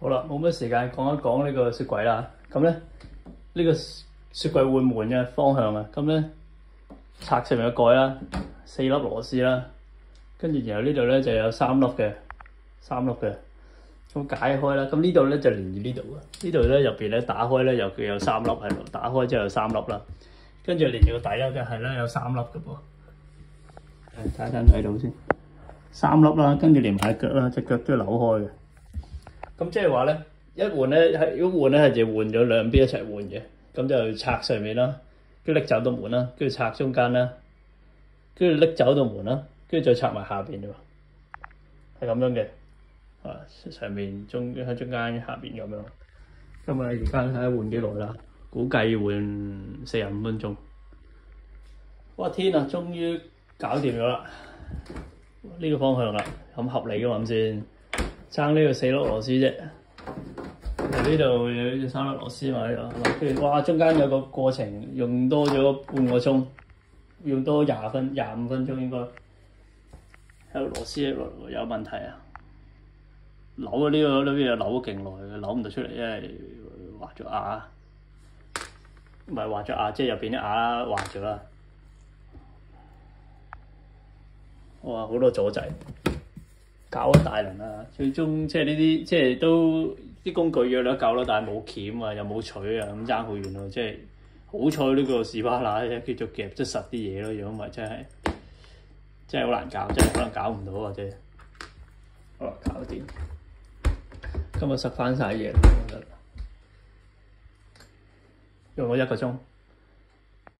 好啦，冇乜時間講一講呢個雪櫃啦。咁咧呢個雪櫃換門嘅方向啊，咁咧拆上面嘅蓋啦，4粒螺絲啦，跟住然後呢度咧就有3粒嘅，咁解開啦。咁呢度咧就連住呢度嘅，呢度咧入邊咧打開咧又有3粒喺度，打開之後有3粒啦，跟住連住個底咧就係咧有3粒嘅噃。睇睇到先，3粒啦，跟住連埋腳啦，隻腳都要扭開嘅。咁即係話咧，一換咧如果換咧係就換咗兩邊一齊換嘅，咁就拆上面啦，跟住拎走道門啦，跟住拆中間啦，跟住拎走道門啦，跟住再拆埋下邊啫喎，係咁樣嘅，上面喺中間下邊咁樣。咁啊，而家睇下換幾耐啦，估計要換45分鐘。哇天啊，終於搞掂咗啦！呢個方向啦，咁合理嘅嘛咁先。爭呢個4粒螺絲啫，呢度有3粒螺絲嘛，跟住哇中間有個過程，用多咗半個鐘，用多25分鐘應該。喺個螺絲有問題啊！扭啊呢個又扭咗勁耐，扭唔到出嚟，因為畫咗牙，唔係畫咗牙，即係入邊啲牙畫咗啦。哇！好多阻滯。搞咗大輪啦，最終即係呢啲即係都啲工具約咗搞啦，但係冇鉗啊，又冇錘啊，咁爭好遠咯。即係好彩呢個士巴拿啫，叫做夾得實啲嘢咯。如果唔係真係好難搞，真係可能搞唔到或者好啦，搞掂。今日塞翻晒嘢，用咗1個鐘。